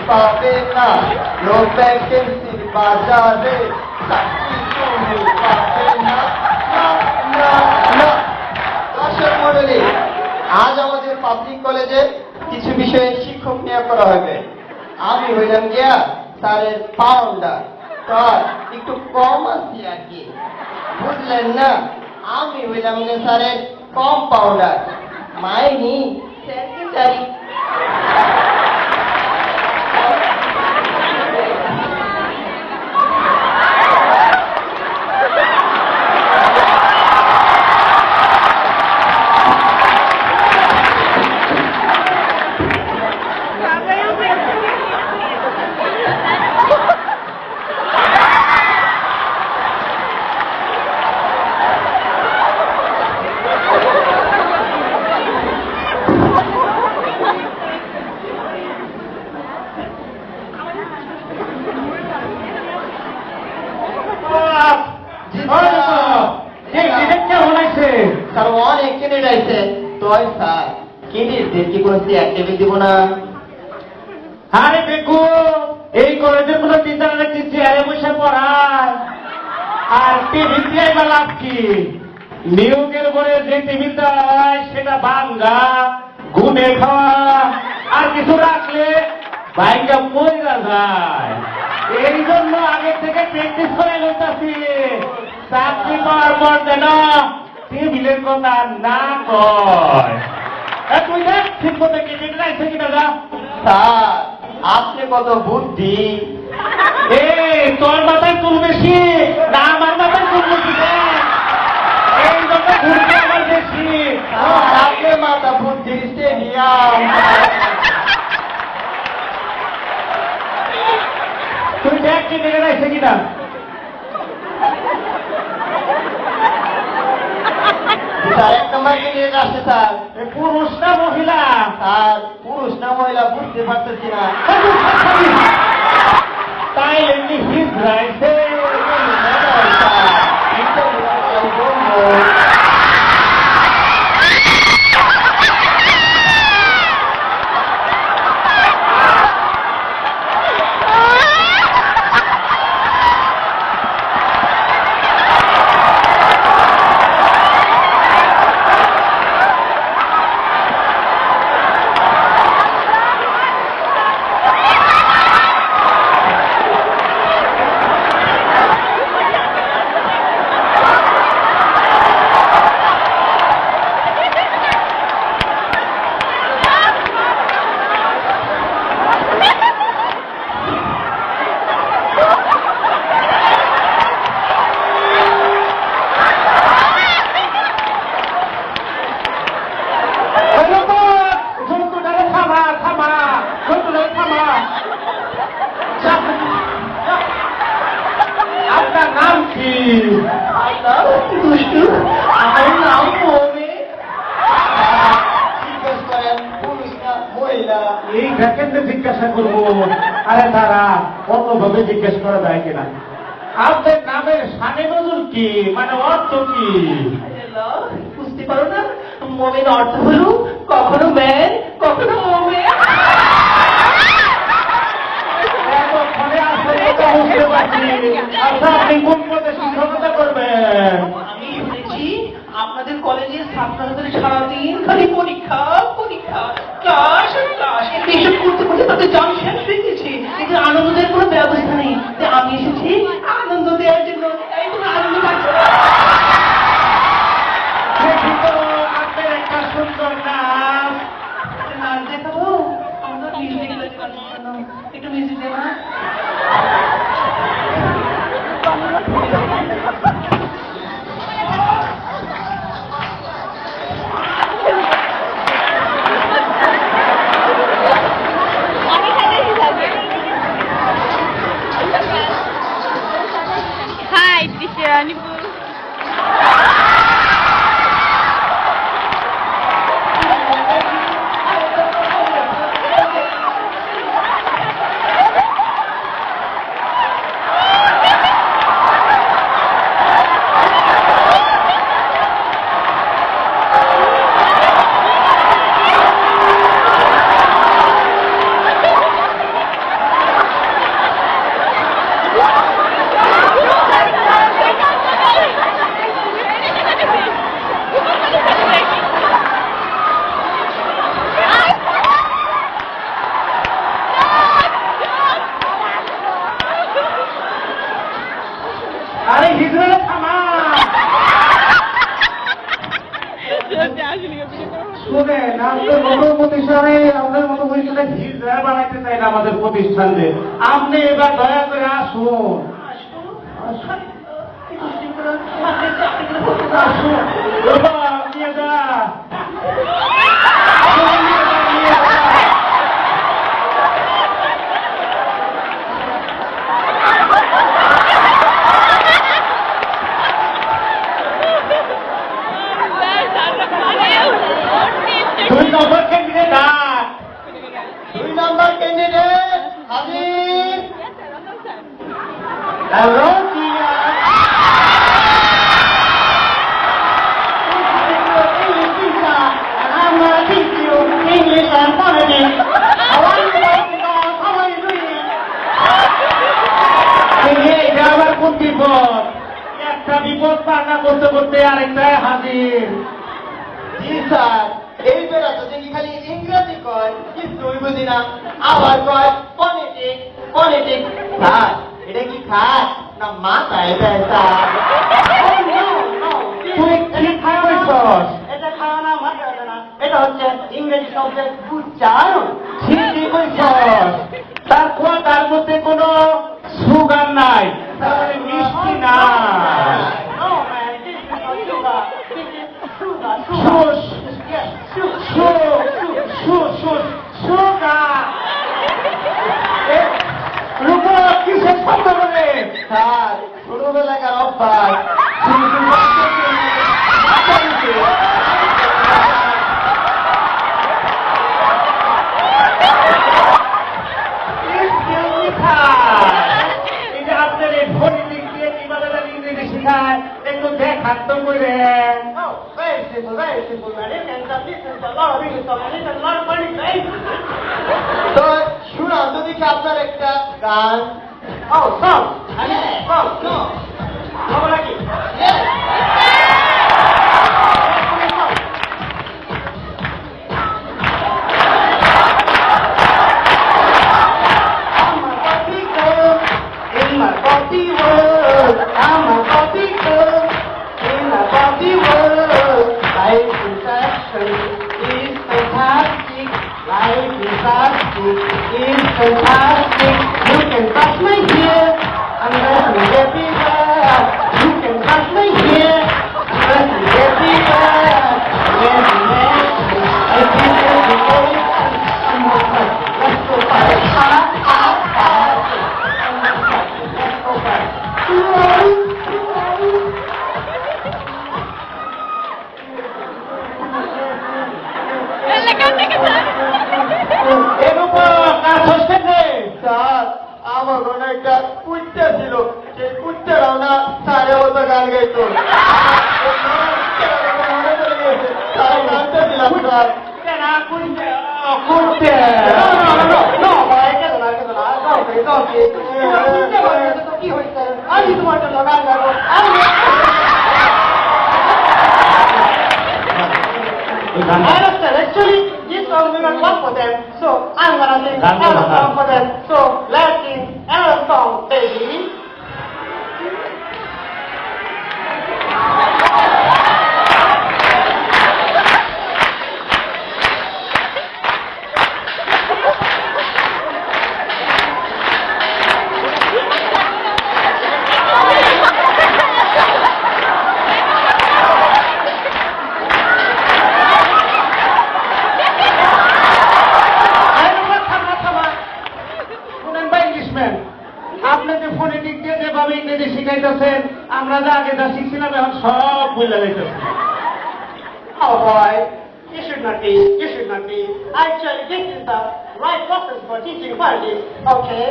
পাবে না, নো ভ্যাকেন্সির বাজারে চাকরি তুমি পাবে না, না না না। দর্শক মণ্ডলী, আজ আমাদের পাবলিক কলেজে কিছু বিষয়ে শিক্ষক নিয়োগ করা হবে। আমি হইলাম গিয়া স্যারের পাউন্ডার, স্যার একটু কম আছি আর কি, বুঝলেন না? আমি হইলাম গিয়া স্যারের কম্পাউন্ডার, মাইনি সেক্রেটারি। স্যার অনেক ক্যান্ডিডেট আছে, তোই স্যার ক্যান্ডিডেটদেরকে কোনো চেয়ার টেবিল দিব না। আরে দেখো, এই কলেজের কোনো টিচার একটি চেয়ারে বসে পড়ায়, আর টিভি দিয়ে বা লাভ কি? নিয়োগের পরে যে টিভিটা হয় সেটা ভাঙ্গা, ঘুমে খাওয়া, আর কিছু রাখলে বাইকটা মরিয়া যায়। এই জন্য আগে থেকে প্র্যাকটিস করে লইতাছি, চাকরি পাওয়ার পর যেন টেবিলের কথা না কয়। তুই দেখ ঠিক মতো কেটে রাখছে কিনা যা। স্যার আপনি কত বুদ্ধি! তোর মাথায় চুল বেশি না আমার মাথায় চুল বেশি? এই জন্য ঘুরতে আমার বেশি। আপনি মাথা বুদ্ধির স্টেডিয়াম। তুই দেখ কেটে রাখছে কিনা। স্যার এক নম্বর ক্যান্ডিডেট আসছে স্যার। পুরুষ না মহিলা? স্যার পুরুষ না মহিলা বুঝতে পারতেছি না। তাই এমনি হিজড়াইছে। আপনার নাম কি? আমার নাম মৌমি। জিজ্ঞেস করেন পুরুষ না মহিলা। এই ভ্যাকেন্সি জিজ্ঞাসা করবো? আরে তারা অন্যভাবে জিজ্ঞেস করা যায় কিনা। আপনার নামের সানে নজর কি, মানে অর্থ কি? বুঝতে পারো না? মোমের অর্থ হলো কখনো ম্যান কখনো মোমে। এতক্ষণে আসলে এটা বুঝতে পারছি। আচ্ছা, আপনি কোন পদে শিক্ষকতা করবেন? আমি শুনেছি আপনাদের কলেজের ছাত্রছাত্রী সারাদিন খালি পরীক্ষা পরীক্ষা, ক্লাস আর ক্লাস, এইসব করতে করতে তাদের জান শেষ হয়ে গেছে। কিন্তু আনন্দের কোনো ব্যবস্থা নেই। তাই আমি এসেছি আনন্দ দেওয়ার জন্য। এই কোনো আনন্দ পাচ্ছি না। দেখি তো আপনার একটা সুন্দর নাম। নাচ দেখাবো? আমরা মিউজিক একটু মিউজিক দেবো না? Hi, Trisha. শুনেন, আমাদের মতো প্রতিষ্ঠানে আমাদের মতো প্রতিষ্ঠানে হিজড়া বানাইতে চাই না আমাদের প্রতিষ্ঠানে। আপনি এবার দয়া করে আসুন। বাবা, নিয়ে যা। নিয়ে যা। 2 নম্বর ক্যান্ডিডেট আর 2 নম্বর ক্যান্ডিডেট হাজির। হ্যালো টিয়া I'm gonna teach you English and politics. I want to know how are you doing? এটা আবার কোন বিপদ? একটা বিপদ পার না করতে করতে আরেকটাই হাজির। জি স্যার, এই বেড়া তো দেখি খালি ইংরেজি কয়, কিছুই বুঝি না। আবার কয় ফনেটিক ফনেটিক। স্যার, এটা কি খাট না মাথায় দেয় স্যার? তুই কি খাওয়াইছস? এটা খাওয়া না, মাথায় দেয় না। এটা হচ্ছে ইংরেজি শব্দের উচ্চারণ। ঠিকই কইছস। তার মধ্যে কোনো সুগার নাই, তার মানে মিষ্টি না। No man, this is not sugar. This is sugar. সুস Yes, সুগার। রূপ কিসের শব্দ বলে? স্যার, ছোটবেলাকার অভ্যাস। এই যে আপনার এই ফোনেটিক দিয়ে কিভাবে ইংরেজি শেখায় একটু দেখান তো করেন। Oh, very simple, man. You can just listen to a lot of English song and you can learn funny things. তো শুনান তো দেখি আপনার একটা গান। Oh, song. Song. No. খবর নাকি? Yes. In my coffee world, I'm a coffee girl. In a coffee world, life is action, is fantastic. Life is fantastic, is fantastic. You can touch my hair, and let me everywhere. You can touch my hair, and let me everywhere. When you make me, I feel every I'm okay. Let's go fight. Let's go fight. Sir, আমার মনে একটা কুত্তা ছিল, সেই কুত্তারাও না স্যারের মতো গান গাইতো। তারা গানটা দিলাম স্যার। কি হয়েছে? আমি তোমার জন্য গান গাবো। I understand. Actually, this song will not work for them. So I'm gonna sing another song for them. So let's sing another song, baby. আপনি যে ফোনেটিক দিয়ে যেভাবে ইংরেজি শিখাইতেছেন, আমরা যা আগে যা শিখছিলাম এখন সব ভুলে যাইতেছি। Oh boy, you should not be. You should not be. Actually, this is the right process for teaching Farsi. Okay.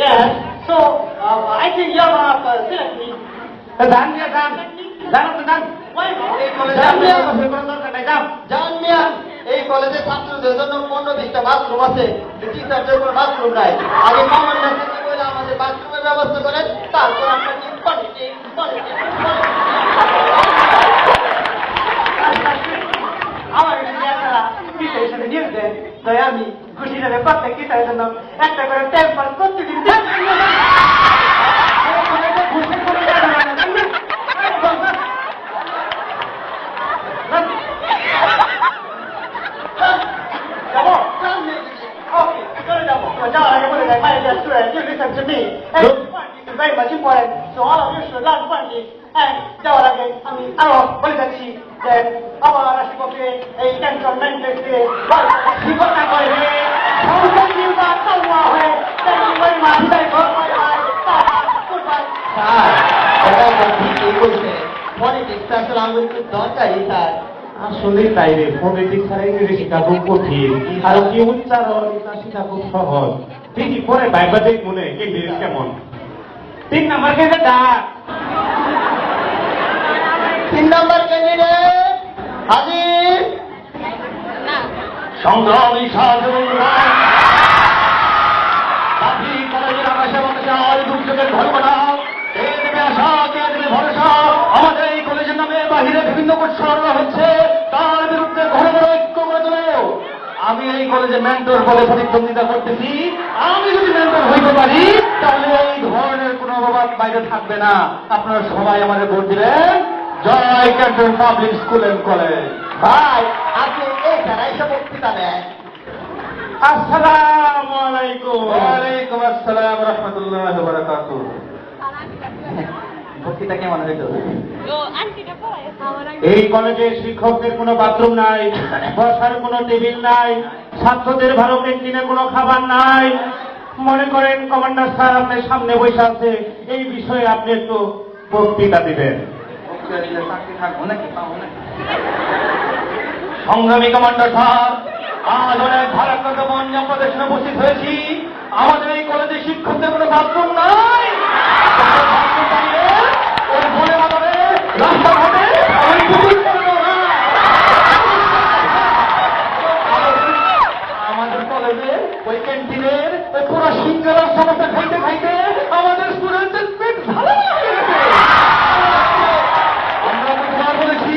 Yes. So I think you're gonna select me. ধান দিয়ে ধান আপনি ধান Why not? জান মিয়া, এই কলেজে ছাত্রদের জন্য 15-20টা বাথরুম আছে, টিচারদের কোনো বাথরুম নাই। আগে কমন মেসেজ করে আমাদের বাথরুমের ব্যবস্থা করেন, তারপর আপনার আমার এখানে আপনারা টিচার হিসেবে নিয়োগ দেন, তাই আমি খুশি যাবে প্রত্যেক টিচারের জন্য একটা করে টেম্পার প্রতিদিন যাওয়ার আগে আমি আরো বলে যাচ্ছি যে আমার রাষ্ট্রপতি এই ক্যান্টনমেন্টে জীবনটা করবে পলিটিক্স আসলে আমাদের একটু দরকারই স্যার। আসলে তাই রে, ফোনেটিক ছাড়া ইংরেজি শেখা খুব কঠিন, আর কি উচ্চারণ এটা শেখা খুব সহজ। ঠিকই পরে ভাইবা দেখ মনে কেমন 3 নাম্বার কেটে ডাক। 3 নম্বর ক্যান্ডিডেট হাজির। সংগ্রামী কলেজের আকাশে বাতাসে আজ দুর্যোগের ঘটনা, কে দেবে আশা, কে দেবে ভরসা। আমাদের এই কলেজের নামে বাহিরে বিভিন্ন কুৎসা হচ্ছে, তার বিরুদ্ধে ঘরে ঘরে ঐক্য করে তোলো। আমি এই কলেজে মেন্টর বলে প্রতিদ্বন্দ্বিতা করতেছি। আমি যদি মেন্টর হইতে পারি তাহলে এই ধরনের কোনো অভাব বাইরে থাকবে না। আপনারা সবাই আমাদের ভোট দিবেন। জয় canton public school and college. ভাই আপনি এখানে এসে বক্তৃতা দেন। আসসালামু আলাইকুম। ওয়ালাইকুম আসসালাম রহমতুল্লাহ বারাকাতুহু। বক্তৃতা কেমন হইল? এই কলেজে শিক্ষকদের কোনো বাথরুম নাই, বসার কোনো টেবিল নাই, ছাত্রদের ভালো ক্যান্টিনে কোনো খাবার নাই। মনে করেন কমান্ডার স্যার আপনার সামনে বসে আছে, এই বিষয়ে আপনি একটু বক্তৃতা দিবেন। বক্তৃতা দিলে চাকরি থাকবো নাকি পাবো নাকি? সংগ্রামী কমান্ডার স্যার, আজ অনেক ভারাক্রান্ত মন প্রদর্শনে উপস্থিত হয়েছি। আমাদের এই কলেজে শিক্ষকদের কোনো বাথরুম নাই। বাথরুম পাইলে ওই বনে বাজারে রাস্তাঘাটে ওই পুকুর করে দেওয়া হয়। আমাদের কলেজে ওই ক্যান্টিনের ওই পুরো সিঙ্গারার সমস্যা খাইতে খাইতে আমাদের স্টুডেন্টদের পেট ঝালা হয়ে গেছে। আমরা প্রতিবার বলেছি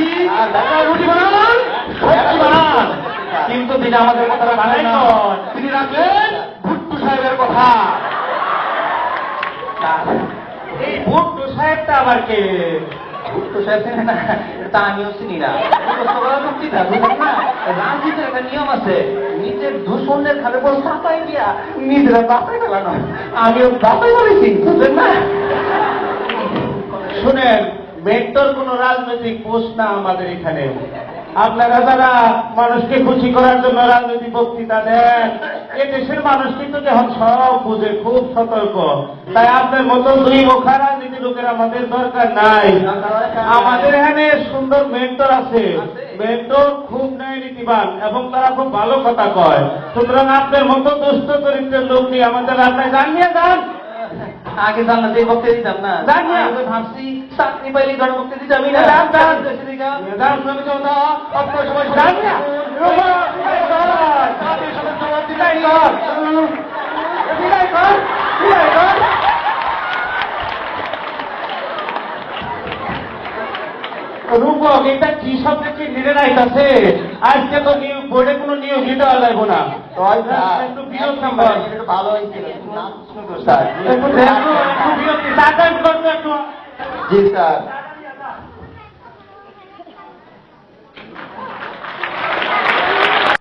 রুটি বানান, সবজি বানান, কিন্তু তিনি আমাদের কথাটা মানেন না। তিনি রাখলেন ভুট্টু সাহেবের কথা। এই ভুট্টু সাহেবটা আবার কে? ভুট্টো সাহেব চেনে না? তা আমিও চিনি না। বক্তৃতা বুঝলেন না? রাজনীতির একটা নিয়ম আছে, নিজের দূষণের খালে পর চাপাই দিয়া নিজেরা বাঁচাই ফেলানো। আমিও বাঁচাই বলেছি, বুঝলেন না? শুনেন, মেন্টর কোন রাজনৈতিক পোস্ট না আমাদের এখানে। আপনারা যারা মানুষকে খুশি করার জন্য রাজনৈতিক বক্তৃতা দেন, এ দেশের মানুষ কিন্তু এখন সব বুঝে, খুব সতর্ক। তাই আপনার মতো দুই মুখা রাজনীতি লোকের আমাদের দরকার নাই। আমাদের এখানে সুন্দর মেন্টর আছে, মেন্টর খুব ন্যায় নীতিবান এবং তারা খুব ভালো কথা কয়। সুতরাং আপনার মতো দুষ্ট চরিত্রের লোক নিয়ে আমাদের রাস্তায় জানিয়ে যান। আগে জানলে যে বক্তৃতা দিতাম না। জানি না। আমি তো ভাবছি চাকরি পাইলে ধরে বক্তৃতা দিতে আমি না। যান, যান। যান, আমি যাবো না। আপনার সবাই জানি না। রূপক, এটা কি সাবজেক্টে নিরে রাইতাছে? আজকে তো বোর্ডে কোনো নিয়োগই দেওয়া লাগবো না। একটু বিরোধ নাম্বার একটু ভালো হয়েছিল। নাম সুন্দর একটু দেখো, একটু বিরোধ একটু জি স্যার।